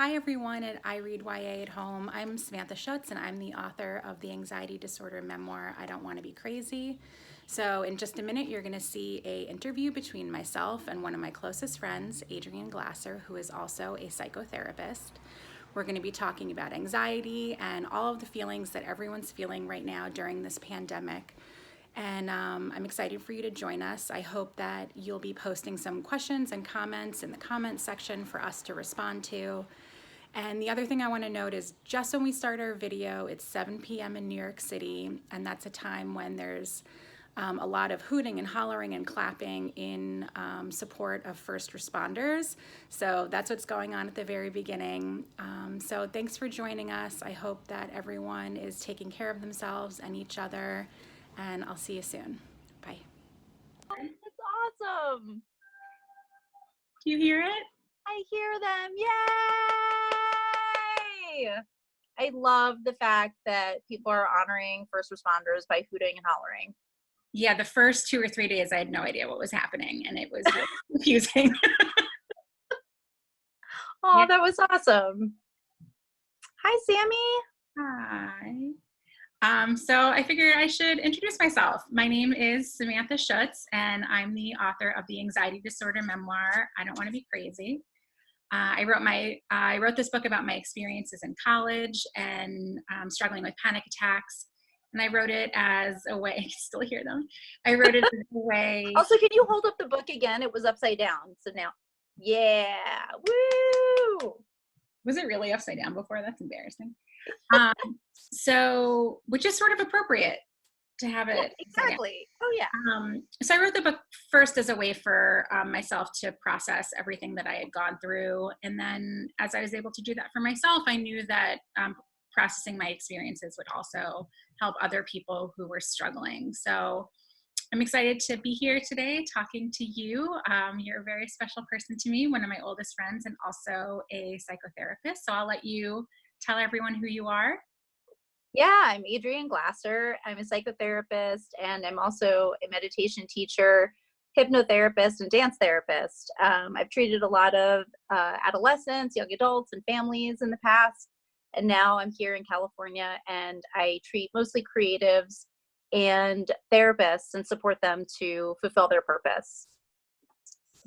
Hi everyone at I Read YA at Home. I'm Samantha Schutz and I'm the author of the anxiety disorder memoir, I Don't Want to Be Crazy. So in just a minute, you're going to see an interview between myself and one of my closest friends, Adrienne Glasser, who is also a psychotherapist. We're going to be talking about anxiety and all of the feelings that everyone's feeling right now during this pandemic. And I'm excited for you to join us. I hope that you'll be posting some questions and comments in the comments section for us to respond to. And the other thing I want to note is just when we start our video, it's 7 p.m. in New York City, and that's a time when there's a lot of hooting and hollering and clapping in support of first responders. So that's what's going on at the very beginning. So thanks for joining us. I hope that everyone is taking care of themselves and each other, and I'll see you soon. Bye. That's awesome. Do you hear it? I hear them. Yay! I love the fact that people are honoring first responders by hooting and hollering. Yeah, the first 2 or 3 days I had no idea what was happening, and it was really confusing. Oh, Yeah. that was awesome. Hi, Sammy. Hi. So I figured I should introduce myself. My name is Samantha Schutz, and I'm the author of the anxiety disorder memoir, I Don't Want to Be Crazy. I wrote this book about my experiences in college and struggling with panic attacks. And I wrote it as a way, I can still hear them. I wrote it as a way. Also, can you hold up the book again? It was upside down. So now, yeah, woo! Was it really upside down before? That's embarrassing. So, which is sort of appropriate to have it. Yeah, exactly. Oh, yeah. So I wrote the book first as a way for myself to process everything that I had gone through. And then as I was able to do that for myself, I knew that processing my experiences would also help other people who were struggling. So I'm excited to be here today talking to you. You're a very special person to me, one of my oldest friends, and also a psychotherapist. So I'll let you tell everyone who you are. Yeah, I'm Adrienne Glasser. I'm a psychotherapist, and I'm also a meditation teacher, hypnotherapist, and dance therapist. I've treated a lot of adolescents, young adults, and families in the past, and now I'm here in California, and I treat mostly creatives and therapists and support them to fulfill their purpose.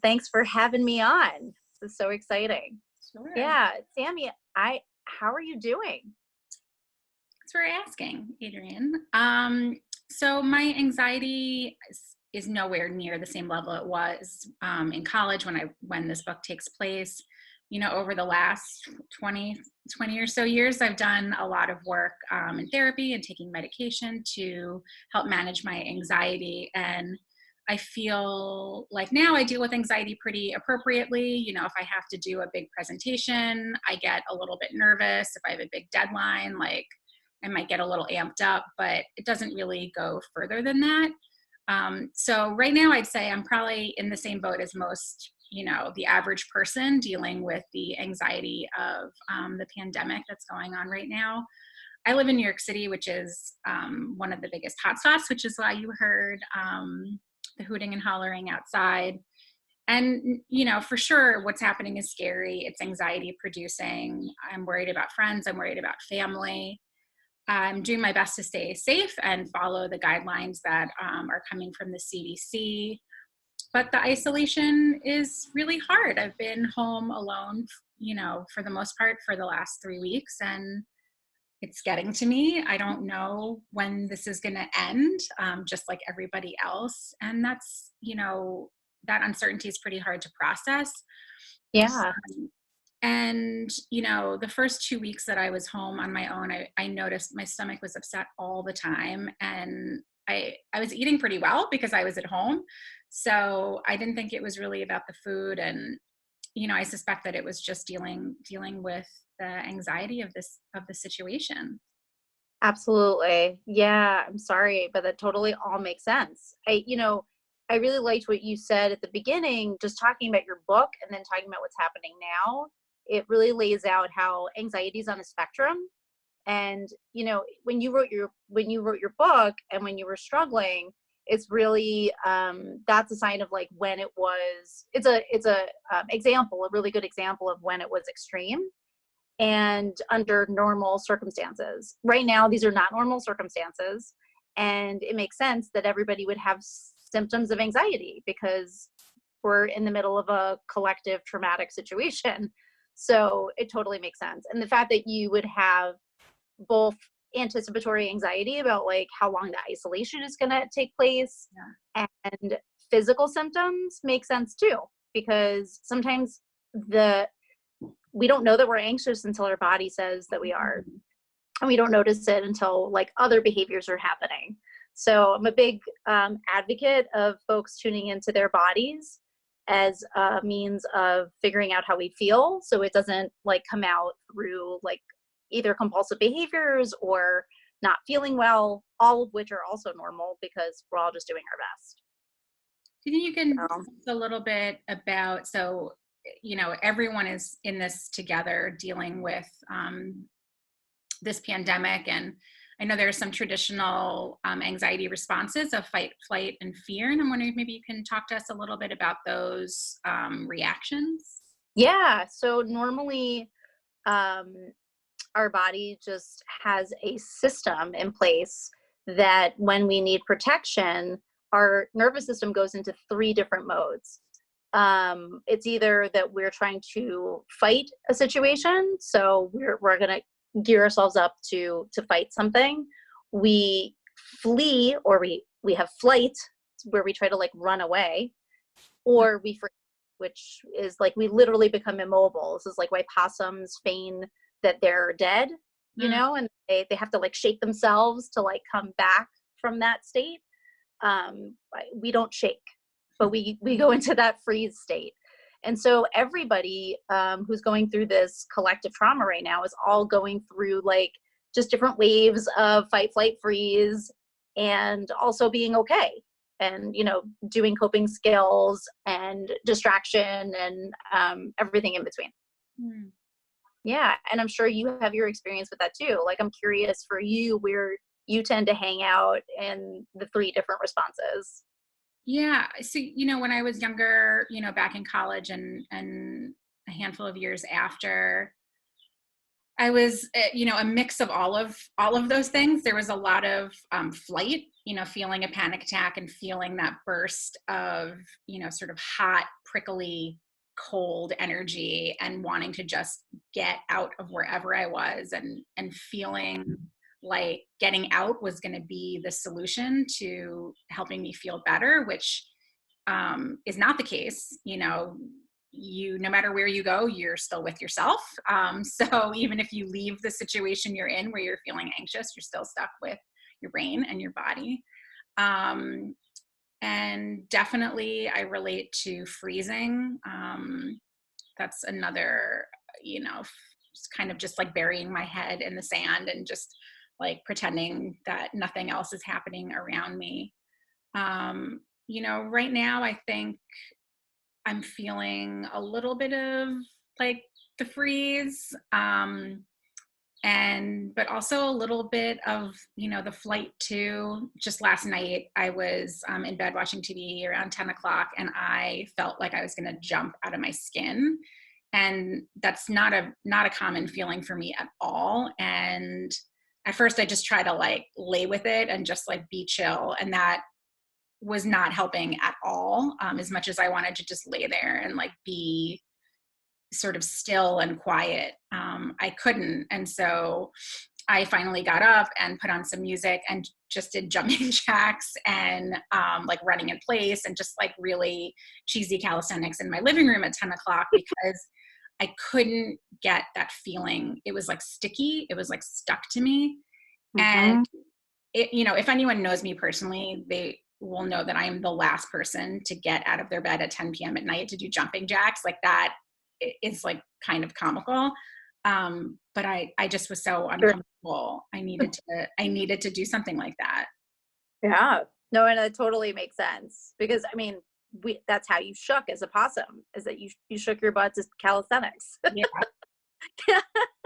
Thanks for having me on. This is so exciting. Sure. Yeah, Sammy, how are you doing? Thanks for asking, Adrian. So my anxiety is nowhere near the same level it was in college when this book takes place. You know, over the last 20 or so years, I've done a lot of work in therapy and taking medication to help manage my anxiety. And I feel like now I deal with anxiety pretty appropriately. You know, if I have to do a big presentation, I get a little bit nervous. If I have a big deadline, like I might get a little amped up, but it doesn't really go further than that. So right now I'd say I'm probably in the same boat as most, you know, the average person dealing with the anxiety of the pandemic that's going on right now. I live in New York City, which is one of the biggest hotspots, which is why you heard the hooting and hollering outside. And, you know, for sure, what's happening is scary. It's anxiety producing. I'm worried about friends. I'm worried about family. I'm doing my best to stay safe and follow the guidelines that are coming from the CDC. But the isolation is really hard. I've been home alone, you know, for the most part for the last 3 weeks, and it's getting to me. I don't know when this is going to end, just like everybody else. And that's, you know, that uncertainty is pretty hard to process. Yeah. And, you know, the first 2 weeks that I was home on my own, I noticed my stomach was upset all the time. And I was eating pretty well because I was at home. So I didn't think it was really about the food. And, you know, I suspect that it was just dealing with the anxiety of the situation. Absolutely. Yeah, I'm sorry, but that totally all makes sense. I really liked what you said at the beginning, just talking about your book and then talking about what's happening now. It really lays out how anxiety is on a spectrum. And, you know, when you wrote your book and when you were struggling, it's really that's a sign of like when it's a example, a really good example of when it was extreme. and under normal circumstances. Right now, these are not normal circumstances. And it makes sense that everybody would have symptoms of anxiety because we're in the middle of a collective traumatic situation. So it totally makes sense. And the fact that you would have both anticipatory anxiety about like how long the isolation is going to take place, and physical symptoms make sense too, because sometimes we don't know that we're anxious until our body says that we are, and we don't notice it until like other behaviors are happening. So I'm a big advocate of folks tuning into their bodies as a means of figuring out how we feel, so it doesn't like come out through like either compulsive behaviors or not feeling well, all of which are also normal because we're all just doing our best. Do you think you can talk a little bit about, so, you know, everyone is in this together dealing with this pandemic, and I know there are some traditional anxiety responses of fight, flight, and fear, and I'm wondering if maybe you can talk to us a little bit about those reactions. Yeah, so normally our body just has a system in place that when we need protection, our nervous system goes into 3 different modes. It's either that we're trying to fight a situation, so we're going to gear ourselves up to fight something. We flee, or we have flight, where we try to like run away, or we freeze, which is like we literally become immobile. This is like why possums feign that they're dead, you know, and they have to like shake themselves to like come back from that state. We don't shake, but we go into that freeze state. And so everybody who's going through this collective trauma right now is all going through like just different waves of fight, flight, freeze, and also being okay. And, you know, doing coping skills and distraction and everything in between. Yeah. And I'm sure you have your experience with that too. Like, I'm curious for you where you tend to hang out in the 3 different responses. Yeah. So, you know, when I was younger, you know, back in college and a handful of years after, I was, you know, a mix of all of those things. There was a lot of flight, you know, feeling a panic attack and feeling that burst of, you know, sort of hot, prickly, cold energy and wanting to just get out of wherever I was, and feeling like getting out was going to be the solution to helping me feel better, which is not the case. You know, no matter where you go, you're still with yourself. So even if you leave the situation you're in where you're feeling anxious, you're still stuck with your brain and your body. And definitely I relate to freezing. That's another, you know, kind of just like burying my head in the sand and just like pretending that nothing else is happening around me. You know, right now I think I'm feeling a little bit of like the freeze, but also a little bit of, you know, the flight too. Just last night I was in bed watching TV around 10 o'clock, and I felt like I was going to jump out of my skin. And that's not a common feeling for me at all. And at first I just try to like lay with it and just like be chill. And that was not helping at all. As much as I wanted to just lay there and like be sort of still and quiet, I couldn't. And so I finally got up and put on some music and just did jumping jacks and like running in place and just like really cheesy calisthenics in my living room at 10 o'clock because I couldn't get that feeling. It was like sticky. It was like stuck to me. And it, you know, if anyone knows me personally, they will know that I am the last person to get out of their bed at 10 p.m. at night to do jumping jacks. Like that is like kind of comical. But I just was so uncomfortable. I needed to do something like that. Yeah. No, and it totally makes sense because I mean, that's how you shook as a possum, is that you shook your butt to calisthenics. Yeah. Yeah.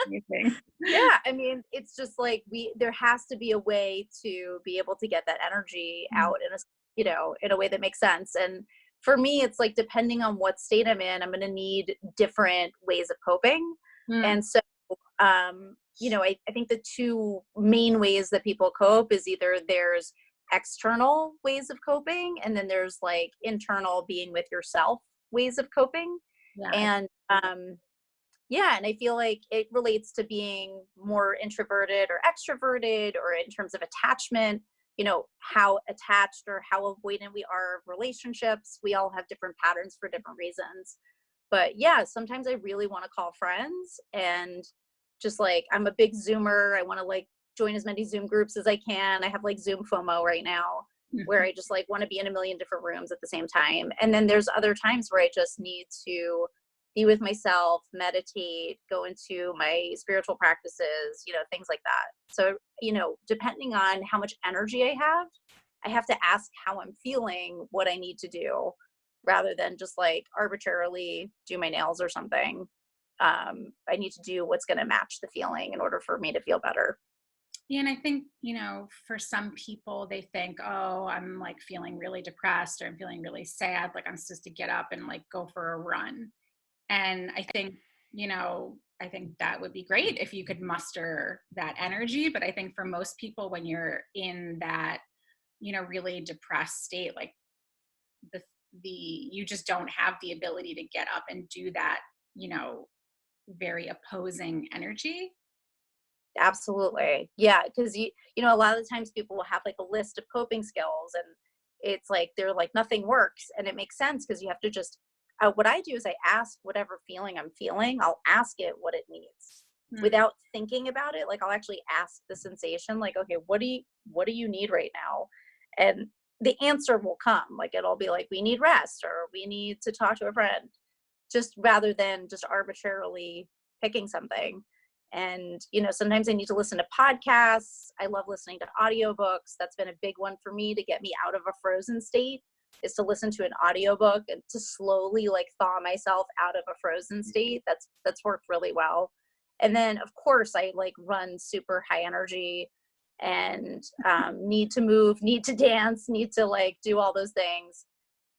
Amazing. Yeah. I mean, it's just like there has to be a way to be able to get that energy out in a, you know, in a way that makes sense. And for me, it's like, depending on what state I'm in, I'm going to need different ways of coping. And so I think the two main ways that people cope is either there's external ways of coping, and then there's like internal being with yourself ways of coping. Yeah. And yeah, and I feel like it relates to being more introverted or extroverted, or in terms of attachment, how attached or how avoidant we are of relationships. We all have different patterns for different reasons. But yeah, sometimes I really want to call friends, and just like, I'm a big Zoomer. I want to like join as many Zoom groups as I can. I have like Zoom FOMO right now, where Mhm. I just like want to be in a million different rooms at the same time. And then there's other times where I just need to be with myself, meditate, go into my spiritual practices, things like that. So, depending on how much energy I have to ask how I'm feeling, what I need to do, rather than just like arbitrarily do my nails or something. I need to do what's going to match the feeling in order for me to feel better. Yeah, and I think, for some people, they think, oh, I'm like feeling really depressed or I'm feeling really sad. Like I'm supposed to get up and like go for a run. And I think that would be great if you could muster that energy. But I think for most people, when you're in that, really depressed state, like the, you just don't have the ability to get up and do that, you know, very opposing energy. Absolutely. Yeah. Cause a lot of the times people will have like a list of coping skills, and it's like, they're like, nothing works. And it makes sense because you have to just, what I do is I ask whatever feeling I'm feeling, I'll ask it what it needs Hmm. without thinking about it. Like, I'll actually ask the sensation, like, okay, what do you need right now? And the answer will come. Like, it'll be like, we need rest, or we need to talk to a friend, just rather than just arbitrarily picking something. And sometimes I need to listen to podcasts. I love listening to audiobooks. That's been a big one for me to get me out of a frozen state, is to listen to an audiobook and to slowly like thaw myself out of a frozen state. That's worked really well. And then of course I like run super high energy, and need to move, need to dance, need to like do all those things.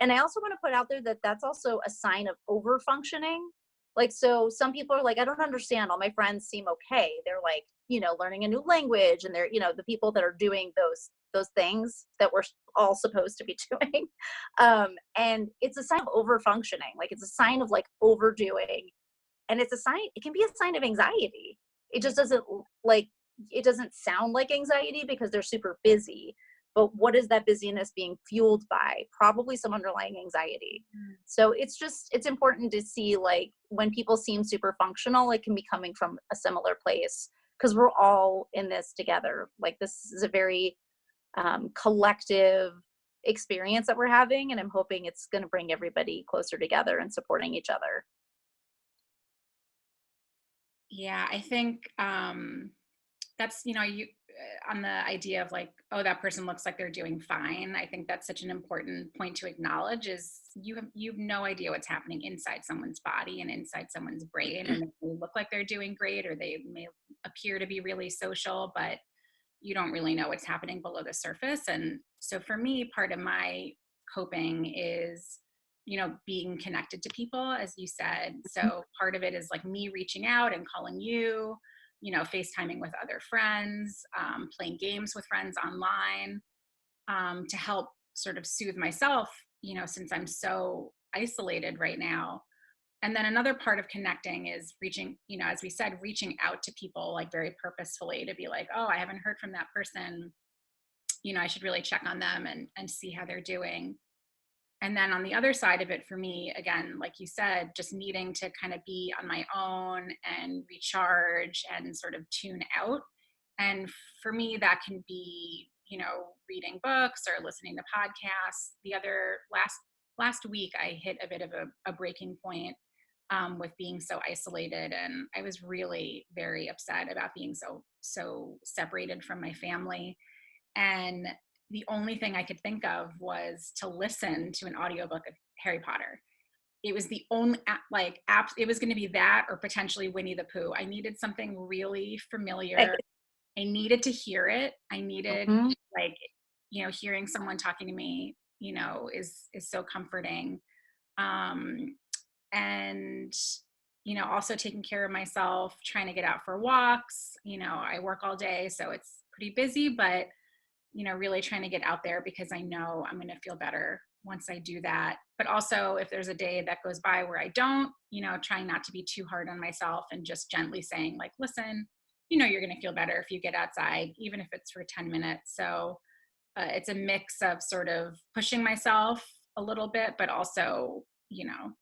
And I also want to put out there that that's also a sign of over functioning. Like, so some people are like, I don't understand. All my friends seem okay. They're like, learning a new language, and they're, the people that are doing those things that we're all supposed to be doing. And it's a sign of over functioning. Like, it's a sign of like overdoing, and it's a sign. It can be a sign of anxiety. It Yeah. just doesn't like. It doesn't sound like anxiety because they're super busy, but what is that busyness being fueled by? Probably some underlying anxiety. So it's important to see, like, when people seem super functional, it can be coming from a similar place, because we're all in this together. Like, this is a very collective experience that we're having, and I'm hoping it's going to bring everybody closer together and supporting each other. Yeah, I think that's, you on the idea of like, oh, that person looks like they're doing fine. I think that's such an important point to acknowledge, is you have no idea what's happening inside someone's body and inside someone's brain, and they look like they're doing great, or they may appear to be really social, but you don't really know what's happening below the surface. And so for me, part of my coping is, being connected to people, as you said. So part of it is like me reaching out and calling you, FaceTiming with other friends, playing games with friends online, to help sort of soothe myself, since I'm so isolated right now. And then another part of connecting is reaching, as we said, reaching out to people like very purposefully, to be like, oh, I haven't heard from that person. I should really check on them and see how they're doing. And then on the other side of it for me, again, like you said, just needing to kind of be on my own and recharge and sort of tune out. And for me, that can be, reading books or listening to podcasts. The other last week, I hit a bit of a breaking point, with being so isolated, and I was really very upset about being so separated from my family. And the only thing I could think of was to listen to an audiobook of Harry Potter. It was the only like app. It was going to be that, or potentially Winnie the Pooh. I needed something really familiar. I needed to hear it. I needed, Mhm. like, hearing someone talking to me, is so comforting. Um, and also taking care of myself, trying to get out for walks. I work all day, so it's pretty busy, but, really trying to get out there because I know I'm going to feel better once I do that. But also, if there's a day that goes by where I don't, trying not to be too hard on myself and just gently saying, like, listen, you're going to feel better if you get outside, even if it's for 10 minutes. So it's a mix of sort of pushing myself a little bit, but also,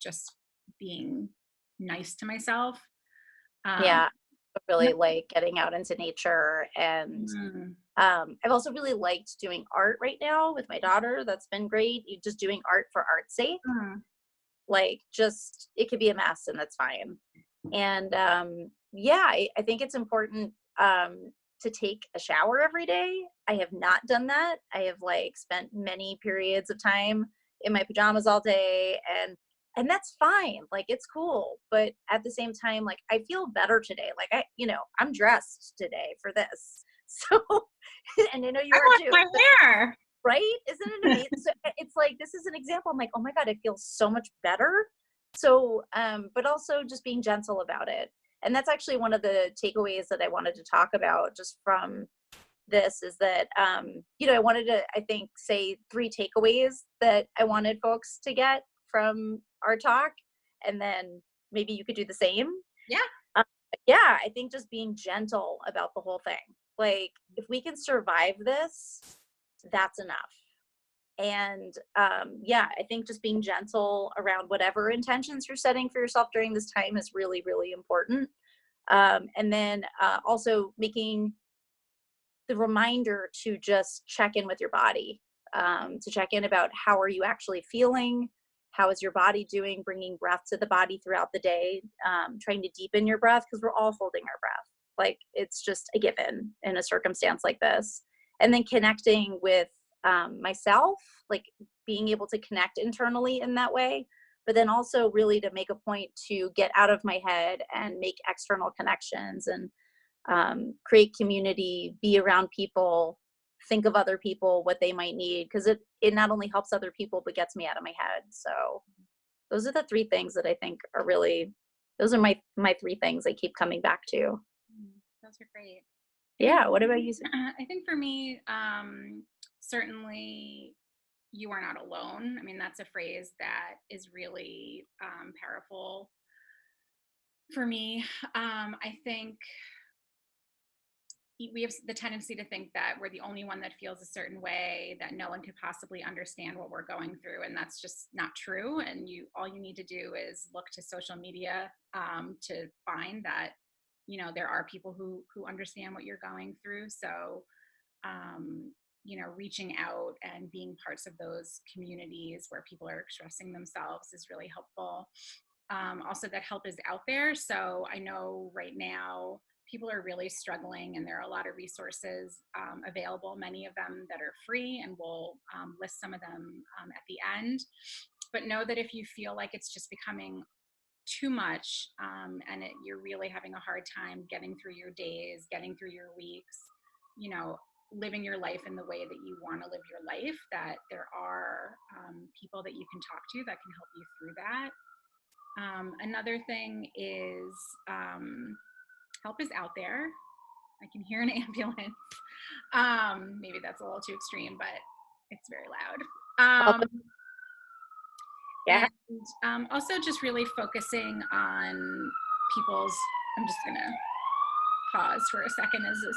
just being nice to myself. Um, Yeah, I really like getting out into nature. And mm, I've also really liked doing art right now with my daughter. That's been great. Just doing art for art's sake. mm, Like, just, it could be a mess and that's fine. And yeah, I think it's important to take a shower every day. I have not done that. I have like spent many periods of time in my pajamas all day, and that's fine. Like, it's cool. But at the same time, like, I feel better today. Like, I'm dressed today for this. So, and I know you I are want too. my hair. Right? Isn't it amazing? So it's like, this is an example. I'm like, oh my God, I feel so much better. So, but also just being gentle about it. And that's actually one of the takeaways that I wanted to talk about just from this, is that, I wanted to, I think, say 3 takeaways that I wanted folks to get from our talk. And then maybe you could do the same. Yeah. Um, yeah, I think just being gentle about the whole thing. Like, if we can survive this, that's enough. And yeah, I think just being gentle around whatever intentions you're setting for yourself during this time is really, really important. And then also making the reminder to just check in with your body, to check in about how are you actually feeling, how is your body doing, bringing breath to the body throughout the day, trying to deepen your breath, because we're all holding our breath. Like, it's just a given in a circumstance like this. And then connecting with myself, like being able to connect internally in that way, but then also really to make a point to get out of my head and make external connections, and create community, be around people, think of other people, what they might need, because it not only helps other people, but gets me out of my head. So those are the 3 things that I think are really, those are my 3 things I keep coming back to. Those are great. Yeah. What about you? I think for me, certainly you are not alone. I mean, that's a phrase that is really powerful for me. I think we have the tendency to think that we're the only one that feels a certain way, that no one could possibly understand what we're going through, and that's just not true. And all you need to do is look to social media to find that there are people who understand what you're going through. So reaching out and being parts of those communities where people are expressing themselves is really helpful. Also, that help is out there. So I know right now people are really struggling, and there are a lot of resources available, many of them that are free, and we'll list some of them at the end. But know that if you feel like it's just becoming too much, and you're really having a hard time getting through your days, getting through your weeks, living your life in the way that you want to live your life, that there are people that you can talk to that can help you through that. Another thing is help is out there. I can hear an ambulance. Maybe that's a little too extreme, but it's very loud. Yeah. And also just really focusing on people's, I'm just going to pause for a second as this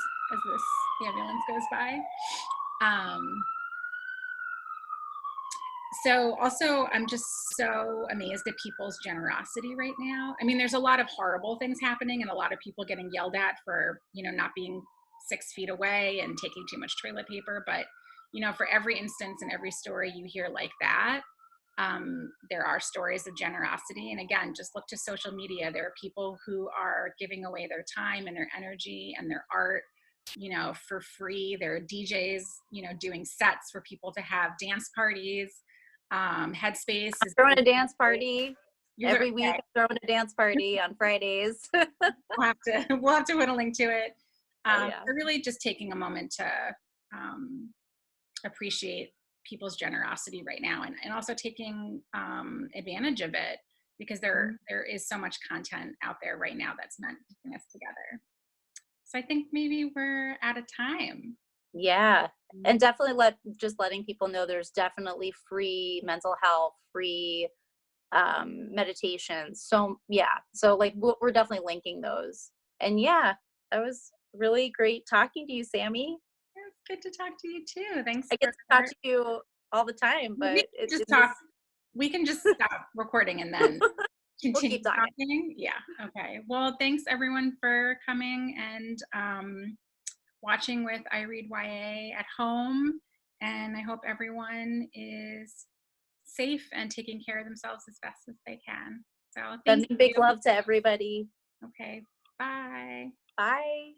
ambulance goes by. So also, I'm just so amazed at people's generosity right now. I mean, there's a lot of horrible things happening, and a lot of people getting yelled at for, not being 6 feet away and taking too much toilet paper. But, for every instance and every story you hear like that, there are stories of generosity. And again, just look to social media. There are people who are giving away their time and their energy and their art, for free. There are DJs, doing sets for people to have dance parties. Headspace is Throwing a dance party every week. Okay. I'm throwing a dance party on Fridays. We'll have to put a link to it. Yeah. But really just taking a moment to appreciate people's generosity right now, and also taking advantage of it. because there is so much content out there right now that's meant to bring us together. So I think maybe we're out of time. Yeah. And definitely letting people know there's definitely free mental health, free meditations. So yeah. So like we're definitely linking those. And yeah, that was really great talking to you, Sammy. It's good to talk to you too. Thanks I get for to talk to you all the time, we but can just talk. We can just stop recording and then we'll continue keep talking. talking. Yeah. Okay. Well, thanks everyone for coming and watching with I Read YA at home. And I hope everyone is safe and taking care of themselves as best as they can. So thank Sending big you. love to everybody. Okay. Bye. Bye.